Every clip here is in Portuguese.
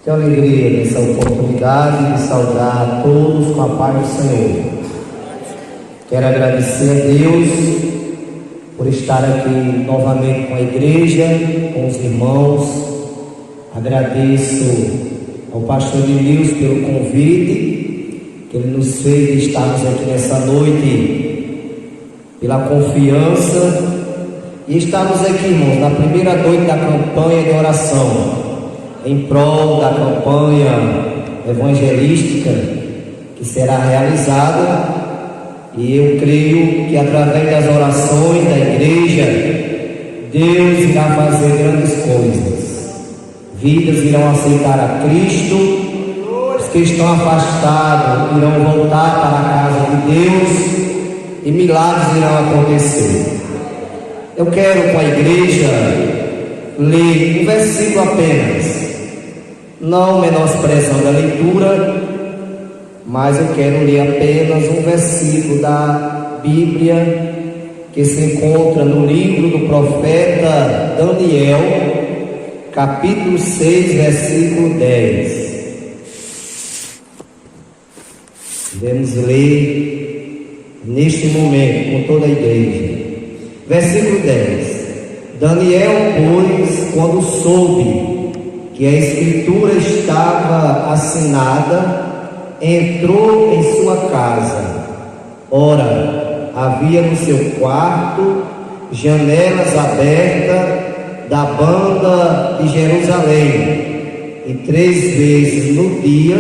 Que alegria nessa oportunidade de saudar a todos com a paz do Senhor. Quero agradecer a Deus por estar aqui novamente com a igreja, com os irmãos. Agradeço ao pastor Deus pelo convite que ele nos fez de estarmos aqui nessa noite, pela confiança, e estamos aqui, irmãos, na primeira noite da campanha de oração, em prol da campanha evangelística que será realizada, e eu creio que através das orações da igreja, Deus irá fazer grandes coisas. Vidas irão aceitar a Cristo, os que estão afastados irão voltar para a casa de Deus e milagres irão acontecer. Eu quero com a igreja ler um versículo apenas, não menosprezando a leitura, mas eu quero ler apenas um versículo da Bíblia que se encontra no livro do profeta Daniel, capítulo 6, versículo 10. Devemos ler neste momento com toda a igreja. Versículo 10. Daniel, pois, quando soube que a escritura estava assinada, entrou em sua casa. Ora, havia no seu quarto janelas abertas da banda de Jerusalém, e 3 vezes no dia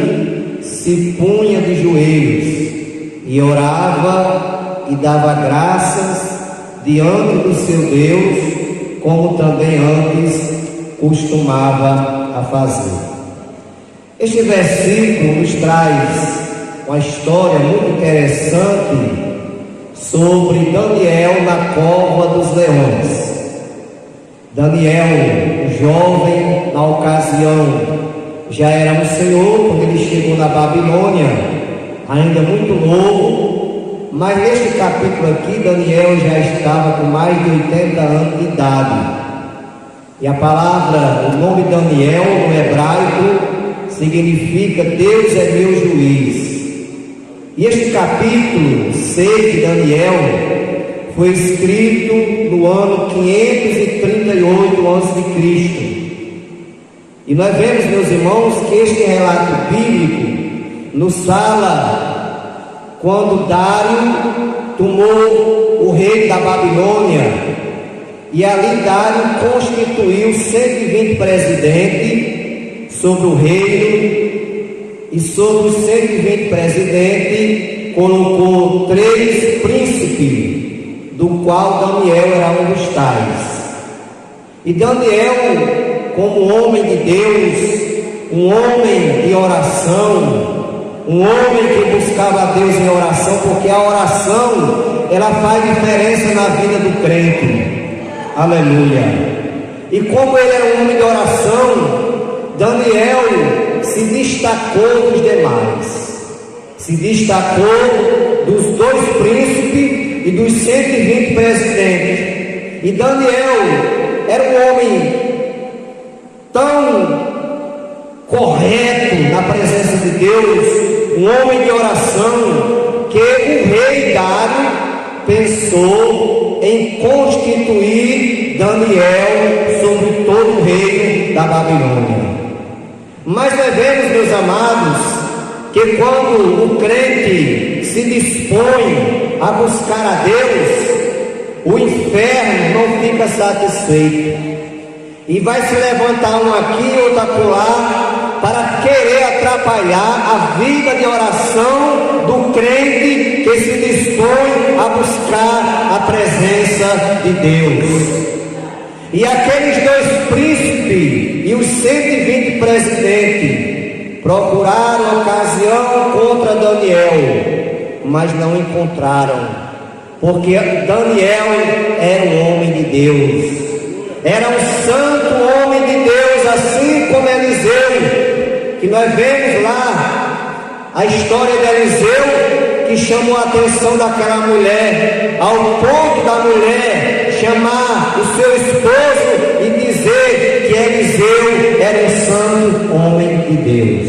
se punha de joelhos e orava e dava graças diante do seu Deus, como também antes costumava a fazer. Este versículo nos traz uma história muito interessante sobre Daniel na cova dos leões. Daniel, jovem na ocasião, já era um senhor quando ele chegou na Babilônia, ainda muito novo, mas neste capítulo aqui Daniel já estava com mais de 80 anos de idade. E a palavra, o nome Daniel no hebraico significa Deus é meu juiz. E este capítulo 6 de Daniel foi escrito no ano 538 a.C. E nós vemos, meus irmãos, que este relato bíblico nos fala quando Dário tomou o reino da Babilônia, e ali Dário constituiu 120 presidentes sobre o reino, e sobre os 120 presidentes colocou 3 príncipes, do qual Daniel era um dos tais. E Daniel, como homem de Deus, um homem de oração, um homem que buscava a Deus em oração, porque a oração, ela faz diferença na vida do crente. Aleluia. E como ele era um homem de oração, Daniel se destacou dos demais, se destacou dos 2 príncipes e dos 120 presidentes. E Daniel era um homem tão correto na presença de Deus, um homem de oração, que o rei Dário pensou em constituir Daniel sobre todo o reino da Babilônia. Mas nós vemos, meus amados, que quando o crente se dispõe a buscar a Deus, o inferno não fica satisfeito, e vai se levantar um aqui, outro acolá, para querer atrapalhar a vida de oração do crente que se dispõe a buscar a presença de Deus. E aqueles 2 príncipes e os 120 presidentes procuraram ocasião contra Daniel, mas não encontraram, porque Daniel era um homem de Deus, era um santo homem de Deus, assim como Eliseu, que nós vemos lá a história de Eliseu, que chamou a atenção daquela mulher, ao ponto da mulher chamar o seu esposo e dizer que Eliseu era um santo homem de Deus.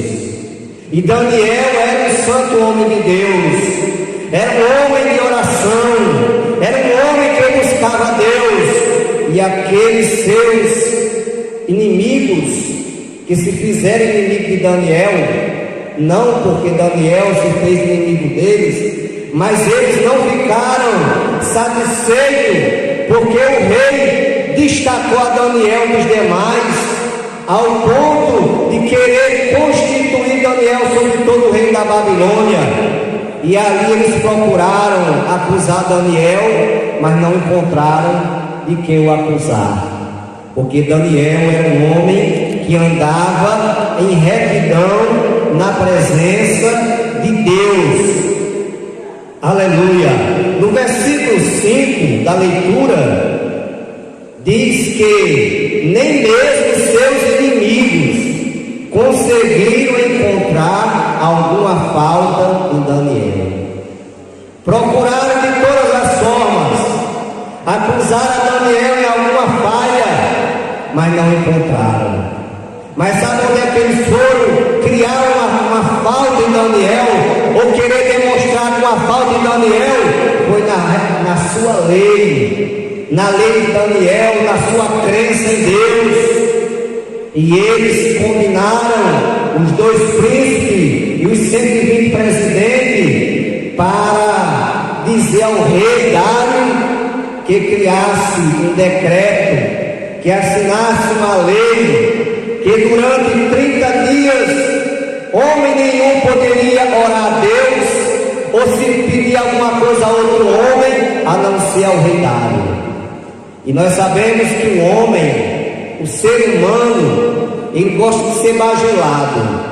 E Daniel era um santo homem de Deus. Era um homem de oração. Era um homem que buscava Deus. E aqueles seus inimigos que se fizeram inimigo de Daniel, não porque Daniel se fez inimigo deles, mas eles não ficaram satisfeitos, porque o rei destacou a Daniel dos demais, ao ponto de querer constituir Daniel sobre todo o reino da Babilônia. E ali eles procuraram acusar Daniel, mas não encontraram de quem o acusar, porque Daniel era um homem que andava em retidão na presença de Deus. Aleluia. No versículo 5 da leitura diz que nem mesmo seus inimigos conseguiram encontrar alguma falta em Daniel. Procuraram de todas as formas acusar a Daniel em alguma falha, mas não encontraram. Mas sabe onde é que eles foram criar uma falta em Daniel, ou querer demonstrar uma falta em Daniel? Foi na sua lei, na lei de Daniel, na sua crença em Deus. E eles combinaram, os dois príncipes e os 120 presidentes, para dizer ao rei Dário que criasse um decreto, que assinasse uma lei, que durante 30 dias homem nenhum poderia orar a Deus ou se pedir alguma coisa a outro homem, a não ser ao rei Dário. E nós sabemos que o homem, o ser humano, ele gosta de ser bajulado.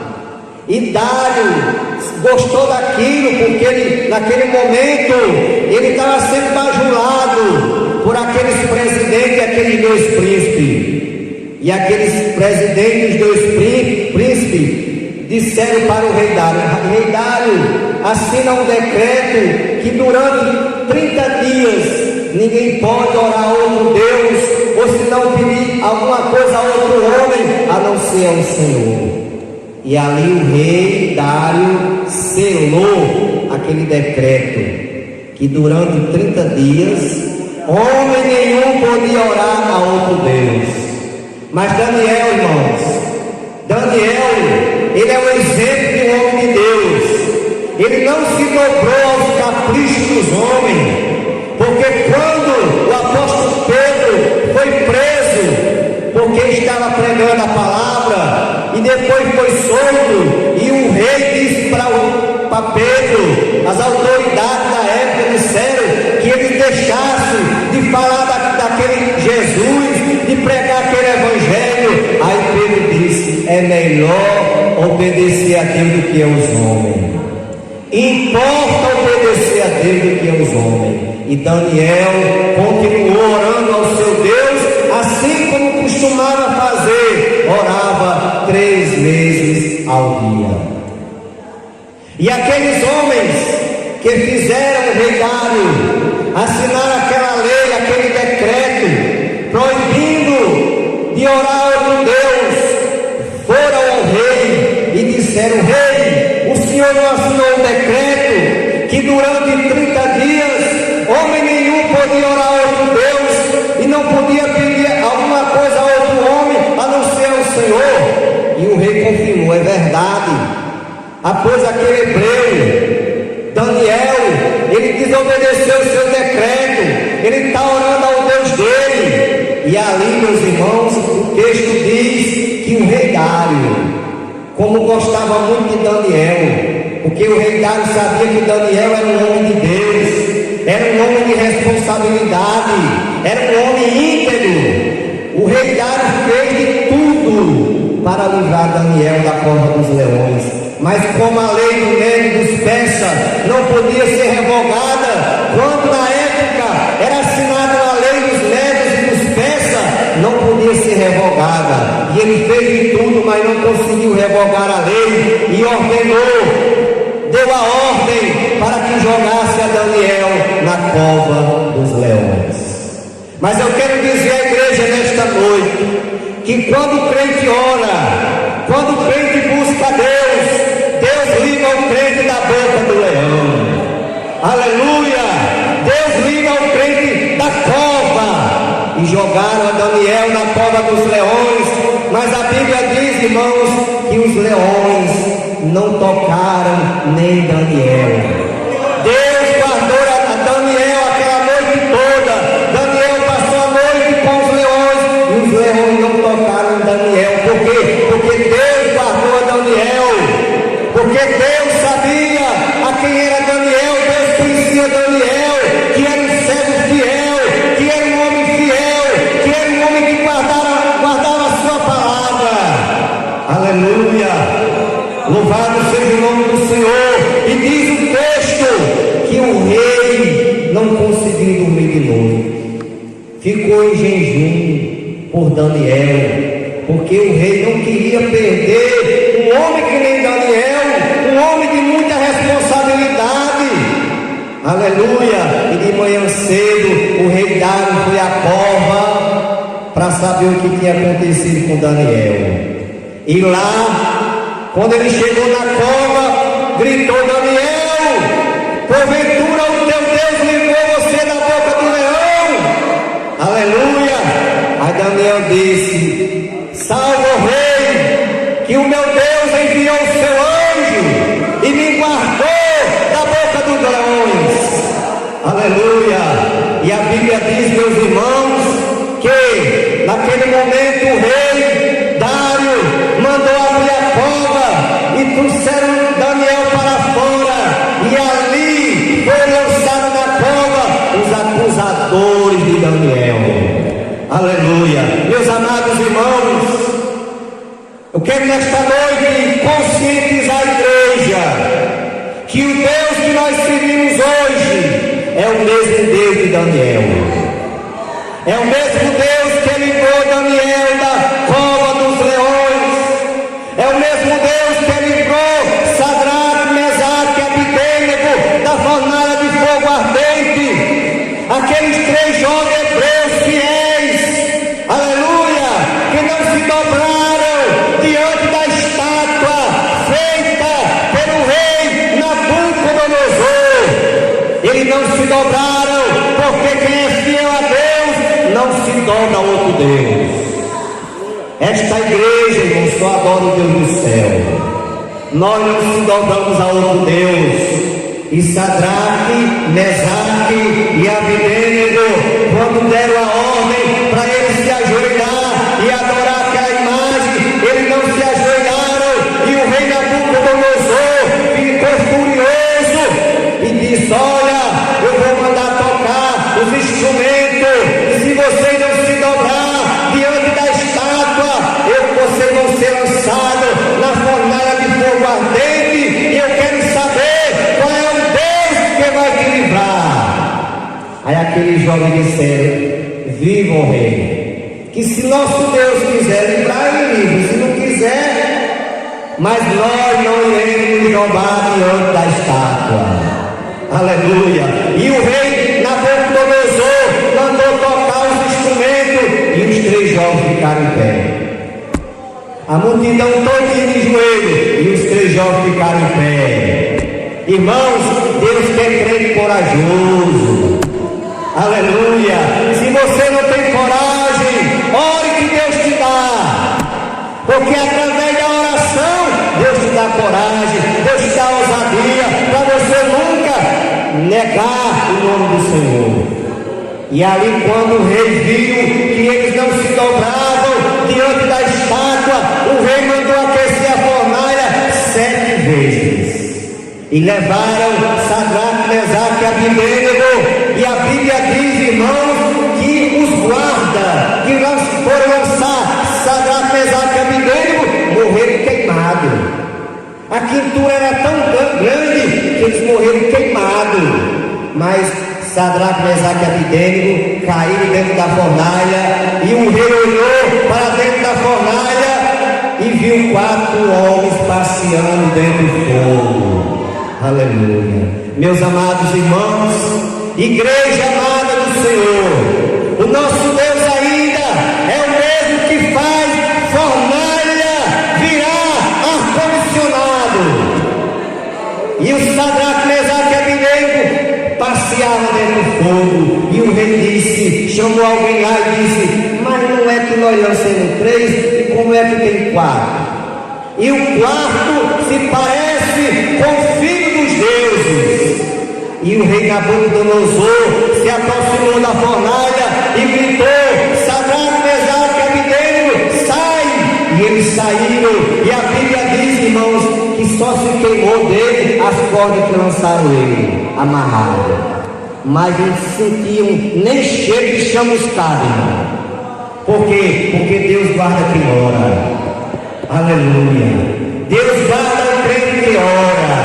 E Dário gostou daquilo, porque ele, naquele momento, ele estava sendo bajulado por aqueles presidentes e aqueles dois príncipes. E aqueles presidentes e dois príncipes disseram para o rei Dário: rei Dário, assina um decreto que durante 30 dias ninguém pode orar a outro Deus, ou se não pedir alguma coisa a outro homem, a não ser ao Senhor. E ali o rei Dário selou aquele decreto, que durante 30 dias homem nenhum podia orar a outro Deus. Mas Daniel, irmãos, Daniel, ele é um exemplo de um homem de Deus. Ele não se dobrou aos caprichos dos homens, porque quando o apóstolo Pedro foi preso, porque estava pregando a palavra, e depois foi solto, e o rei disse para Pedro, as autoridades da época disseram que ele deixasse de falar daquele Jesus, de pregar aquele evangelho. Aí Pedro disse: é melhor obedecer a Deus do que aos homens. Importa obedecer a Deus do que aos homens. E Daniel continuou orando ao seu Deus, assim como costumava fazer, orava 3 vezes ao dia. E aqueles homens que fizeram o rei Dário assinar aquela lei, aquele decreto, proibindo de orar a outro Deus, foram ao rei e disseram: rei, o senhor não assinou um decreto que durante 30 dias homem nenhum podia orar a outro Deus e não podia pedir alguma coisa a outro homem a não ser ao Senhor? E o rei confirmou: é verdade. Após aquele hebreu, Daniel, ele desobedeceu o seu decreto, ele está orando ao Deus dele. E ali, meus irmãos, o texto diz que o rei Dário, como gostava muito de Daniel, porque o rei Dário sabia que Daniel era um homem de Deus, era um homem de responsabilidade, era um homem íntegro, o rei Dário fez de tudo para livrar Daniel da cova dos leões. Mas como a lei do Médio dos persas não podia ser revogada, quando na época era assinada a lei dos Médios e dos persas, não podia ser revogada. E ele fez de tudo, mas não conseguiu revogar a lei, e ordenou, deu a ordem para que jogasse a Daniel na cova dos leões. Mas eu quero dizer à igreja nesta noite, que quando o crente ora, quando o crente busca a Deus, Deus livra o crente da boca do leão. Aleluia! Deus livra o crente da cova. E jogaram a Daniel na cova dos leões. Mas a Bíblia diz, irmãos, que os leões não tocaram nem Daniel. Deus guardou a Daniel aquela noite toda. Daniel passou a noite com os leões, e os leões não tocaram Daniel. Por quê? Porque Deus guardou a Daniel. Porque Deus sabia a quem era Daniel. Deus conhecia Daniel, que era um servo fiel, que era um homem fiel, que era um homem que guardava a sua palavra. Aleluia! Louvado seja o nome do Senhor. E diz o texto que o rei não conseguiu dormir de noite, ficou em jejum por Daniel, porque o rei não queria perder um homem que nem Daniel, um homem de muita responsabilidade. Aleluia! E de manhã cedo o rei Dário foi à cova para saber o que tinha acontecido com Daniel. E lá, quando ele chegou na cova, gritou: Daniel, porventura o teu Deus livrou você da boca do leão? Aleluia! Aí Daniel disse: salve o rei, que o meu Deus enviou o seu anjo e me guardou da boca dos leões. Aleluia! E a Bíblia diz, meus irmãos, que naquele momento o rei Dário mandou abrir a cova e trouxeram Daniel para fora, e ali foi lançado na cova os acusadores de Daniel. Aleluia! Meus amados irmãos, eu quero nesta noite conscientizar a igreja que o Deus que nós servimos hoje é o mesmo Deus de Daniel. É o mesmo Deus que livrou Daniel da cova dos leões. É o mesmo Deus que livrou Sadraque, Mesaque e Abidênego da fornalha de fogo ardente. Aqueles 3 jovens hebreus fiéis, aleluia, que não se dobraram diante da estátua feita pelo rei Nabucodonosor. Eles não se dobraram, porque quem é fiel a Deus não se dobra a outro Deus. Esta igreja, irmãos, só adora o Deus do céu. Nós não se dobramos a outro Deus. E Sadraque, Mesaque e Abidênego, quando deram a ordem para eles se ajoelhar e adorar aquela imagem, eles não se ajoelharam. E o rei Nabucodonosor ficou furioso e disse: olha, eu vou mandar tocar os instrumentos, e se vocês não se dobrar diante da estátua, vocês vão ser lançados na fornalha de fogo ardente. E eu quero saber qual é o Deus que vai te livrar. Aí aqueles jovens disseram: viva o rei, que se nosso Deus quiser livrar, ele livra, se não quiser, mas nós não iremos nos dobrar diante da estátua. Aleluia! E o rei Nabucodonosor mandou tocar os instrumentos, e os 3 jovens ficaram em pé. A multidão toda de joelho, e os 3 jovens ficaram em pé. Irmãos, Deus quer crente corajoso. Aleluia! Se você não tem coragem, ore que Deus te dá. Porque através da oração, Deus te dá coragem, Deus te dá ousadia, para você nunca negar o nome do Senhor. E ali, quando o rei viu que eles não se dobravam diante da estátua, o rei mandou aquecer a fornalha 7 vezes. E levaram Sadraque, Mesaque e Abidênego. E a Bíblia diz, irmãos, que os guardas que foram lançar Sadraque, Mesaque e Abidênego morreram queimados. A quentura era tão grande que eles morreram queimados. Mas Sadraque, Mesaque e Abidênego caíram dentro da fornalha, e o rei olhou para dentro da fornalha e viu 4 homens passeando dentro do fogo. Aleluia! Meus amados irmãos, igreja amada do Senhor, o nosso Deus ainda é o mesmo que faz chamou alguém lá e disse: mas não é que nós lançamos 3, e como é que tem 4? E o quarto se parece com o filho dos deuses. E o rei Nabucodonosor se aproximou da fornalha e gritou: Sadraque, Mesaque e Abednego, sai! E eles saíram, e a Bíblia diz, irmãos, que só se queimou dele as cordas que lançaram ele, amarrado. Mas não sentiam nem cheiro de chamuscado, irmão. Por quê? Porque Deus guarda quem ora. Aleluia. Deus guarda o crente que ora,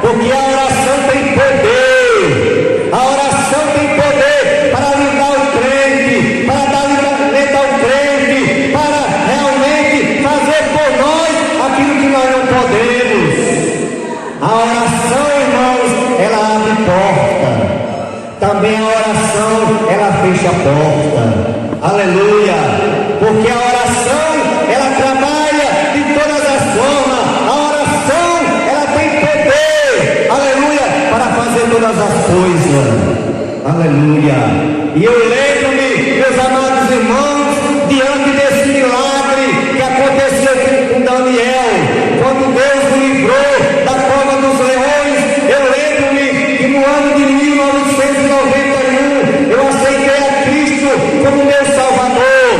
porque a oração tem poder. A oração tem poder para livrar o crente, para dar livramento ao crente, para realmente fazer por nós aquilo que nós não podemos. A oração, irmãos, ela abre porta. Também a oração, ela fecha a porta. Aleluia. Porque a oração, ela trabalha de todas as formas. A oração, ela tem poder, aleluia, para fazer todas as coisas. Aleluia. E eu lembro-me, meus amados irmãos, diante desse milagre que aconteceu com Daniel, quando Deus o livrou da cova dos leões. Eu lembro-me que no ano de 1991 eu aceitei a Cristo como meu Salvador,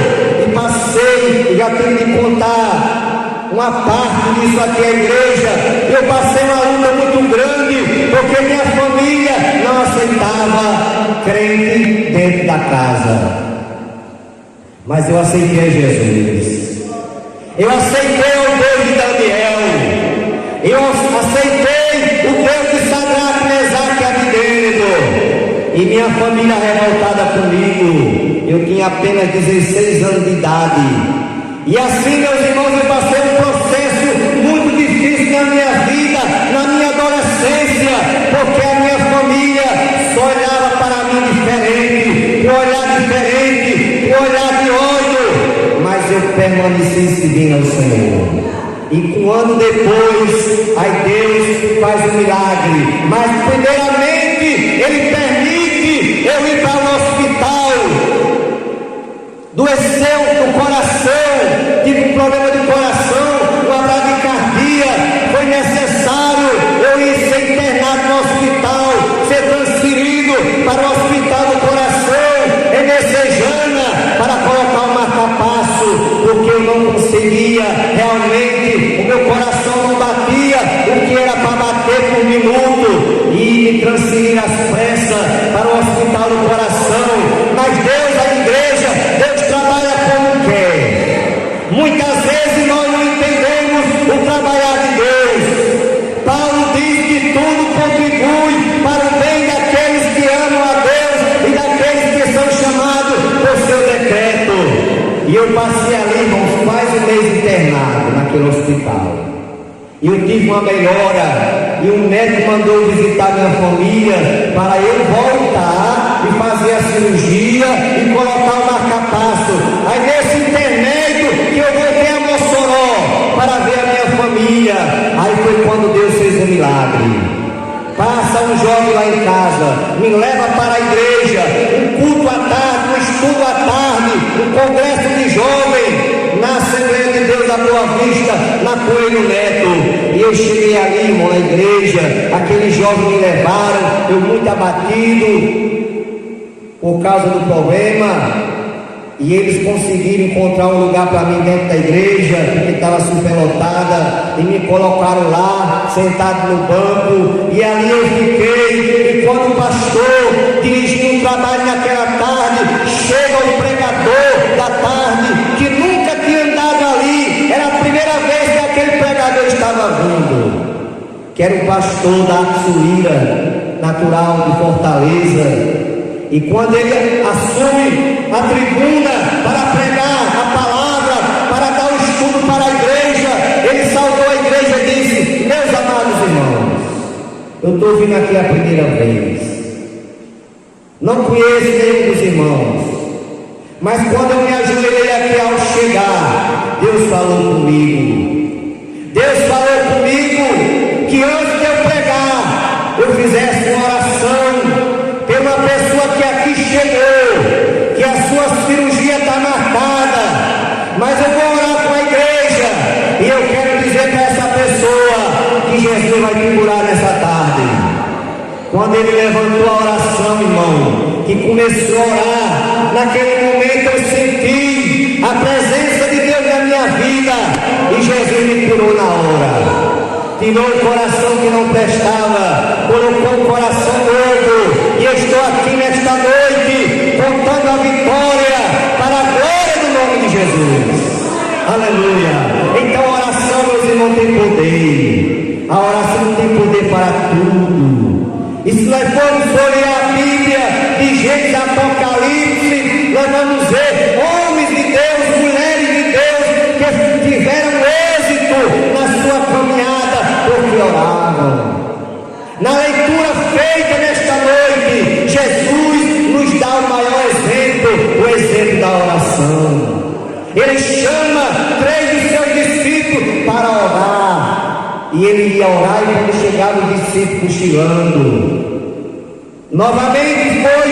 e passei, e já tenho de contar uma parte disso aqui à igreja. Eu passei uma luta muito grande, porque minha família não aceitava crente dentro da casa. Mas eu aceitei Jesus. Eu aceitei o Deus de Daniel. Eu aceitei o Deus de Sadraque, Mesaque e Abednego. E minha família revoltada comigo. Eu tinha apenas 16 anos de idade. E assim, meus irmãos, eu passei um processo muito difícil na minha vida, na minha adolescência, porque a minha família só olhava para mim diferente, com olhar diferente, com olhar de ódio. Mas eu permaneci seguindo ao Senhor. E um ano depois, aí Deus faz um milagre. Mas primeiramente, Ele permite eu ir para o hospital. Doeceu o coração, tive um problema de coração, uma bradicardia. Foi necessário eu ir ser internado no hospital, ser transferido para o hospital do coração, em Messejana, para colocar um marca-passo, porque eu não conseguia realmente, o meu coração não batia o que era para bater por minuto, e me transferir às pressas para o hospital do coração. Mas Deus, a igreja, Deus trabalha como quer. Muitas vezes nós não entendemos o trabalhar de Deus. Paulo diz que tudo contribui para o bem daqueles que amam a Deus e daqueles que são chamados por seu decreto. E eu passei ali, irmãos, quase um mês internado naquele hospital. E eu tive uma melhora, e o médico mandou visitar minha família para eu voltar e fazer a cirurgia e colocar o marca-passo. Aí nesse intermédio que eu voltei a Mossoró para ver a minha família. Aí foi quando Deus fez um milagre. Passa um jovem lá em casa, me leva para a igreja, um culto à tarde, um estudo à tarde, um congresso de jovens na Assembleia de Deus da Boa Vista, na Coelho Neto. E eu cheguei ali, irmão, na igreja, aqueles jovens me levaram, eu muito abatido por causa do problema, e eles conseguiram encontrar um lugar para mim dentro da igreja, porque estava superlotada, e me colocaram lá, sentado no banco, e ali eu fiquei. E quando o pastor, dirigindo um trabalho naquela tarde, chega o pregador da tarde, que nunca tinha andado ali, era a primeira vez que aquele pregador estava vindo, que era o pastor da Axuíra, natural de Fortaleza. E quando ele assume a tribuna para pregar a palavra, para dar o estudo para a igreja, ele saudou a igreja e disse: meus amados irmãos, eu estou vindo aqui a primeira vez, não conheço nenhum dos irmãos, mas quando eu me ajoelhei aqui ao chegar, Deus falou comigo. Deus falou comigo que antes de eu pregar, eu fizesse uma oração. Tem uma pessoa que aqui chegou, que mas eu vou orar com a igreja, e eu quero dizer para essa pessoa que Jesus vai te curar nessa tarde. Quando ele levantou a oração, irmão, que começou a orar, naquele momento eu senti a presença de Deus na minha vida, e Jesus me curou na hora. Tirou o coração que não prestava, colocou o coração novo, e eu estou aqui nesta noite contando a vitória para a glória do nome de Jesus. Aleluia. Então a oração, meus irmãos, tem poder. A oração tem poder para tudo. E se nós formos olhar a Bíblia de Gênesis a Apocalipse, nós vamos ver homens de Deus, mulheres de Deus, que tiveram êxito na sua caminhada, porque oravam. Na leitura feita nesta noite, Jesus nos dá o maior exemplo, o exemplo da oração. Ele chama 3 de seus discípulos para orar. E ele ia orar, e quando chegava o discípulo cochilando, novamente foi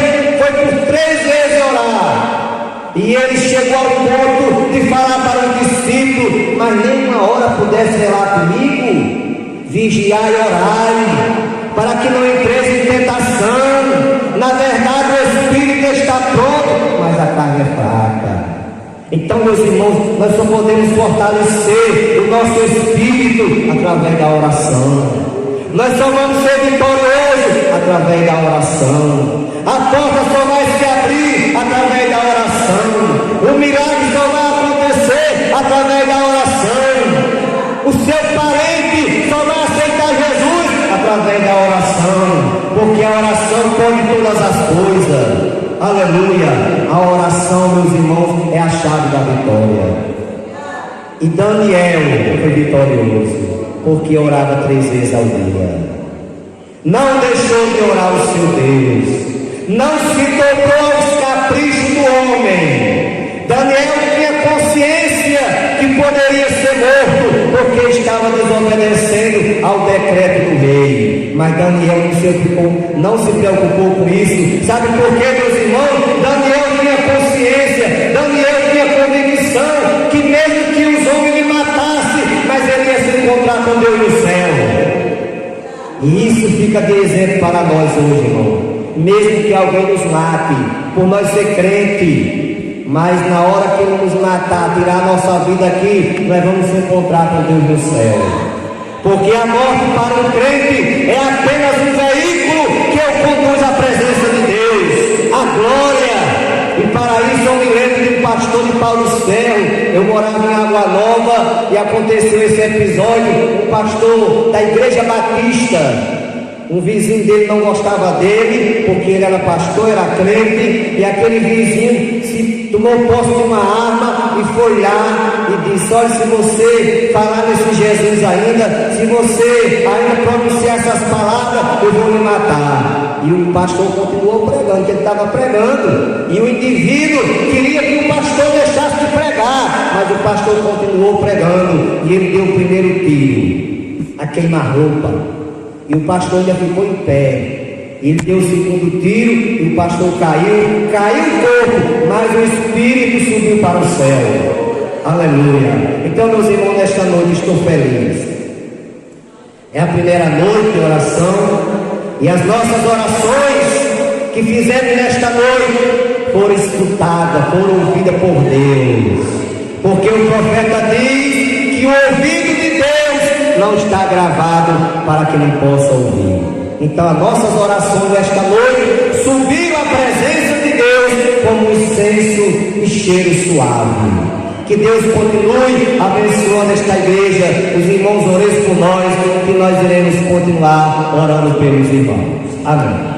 por 3 vezes orar. E ele chegou ao ponto de falar para o discípulo: mas nem uma hora pudesse velar comigo, vigiai e orai, para que não entreis em tentação. Na verdade o espírito está pronto, mas a carne é fraca. Então, meus irmãos, nós só podemos fortalecer o nosso espírito através da oração. Nós só vamos ser vitoriosos através da oração. A porta só vai se abrir através da oração. O milagre só vai acontecer através da oração. O seu parente só vai aceitar Jesus através da oração, porque a oração pode todas as coisas. Aleluia. A oração, meus irmãos, é a chave da vitória. E Daniel foi vitorioso, porque orava 3 vezes ao dia. Não deixou de orar o seu Deus, não se dobrou aos caprichos do homem. Daniel tinha consciência que poderia ser morto, porque estava desobedecendo ao decreto do rei. Mas Daniel não se preocupou com isso. Sabe por quê, meus irmãos? Daniel tinha consciência, Daniel tinha convicção que mesmo que os homens me matassem, mas ele ia se encontrar com Deus no céu. E isso fica de exemplo para nós hoje, irmão. Mesmo que alguém nos mate, por nós ser crente, mas na hora que ele nos matar, tirar a nossa vida aqui, nós vamos se encontrar com Deus no céu. Porque a morte para o crente é apenas um veículo que o conduz à presença de Deus, à glória. E para isso eu me lembro de um pastor de Paulo Ferro. Eu morava em Água Nova e aconteceu esse episódio. Um pastor da Igreja Batista, um vizinho dele não gostava dele, porque ele era pastor, era crente, e aquele vizinho se tomou posse de uma arma e foi lá e disse: olha, se você falar nesse Jesus ainda, se você ainda pronunciar essas palavras, eu vou lhe matar. E o pastor continuou pregando, que ele estava pregando, e o indivíduo queria que o pastor deixasse de pregar, mas o pastor continuou pregando, e ele deu o primeiro tiro, a queima-roupa. E o pastor ainda ficou em pé. Ele deu o segundo tiro e o pastor caiu um pouco, mas o espírito subiu para o céu. Aleluia. Então, meus irmãos, nesta noite estou feliz. É a primeira noite de oração, e as nossas orações que fizemos nesta noite foram escutadas, foram ouvidas por Deus. Porque o profeta diz que o ouvido de Deus não está gravado para que não possa ouvir. Então as nossas orações esta noite subiram à presença de Deus como um incenso e cheiro suave. Que Deus continue abençoando esta igreja. Os irmãos orem por nós, que nós iremos continuar orando pelos irmãos. Amém.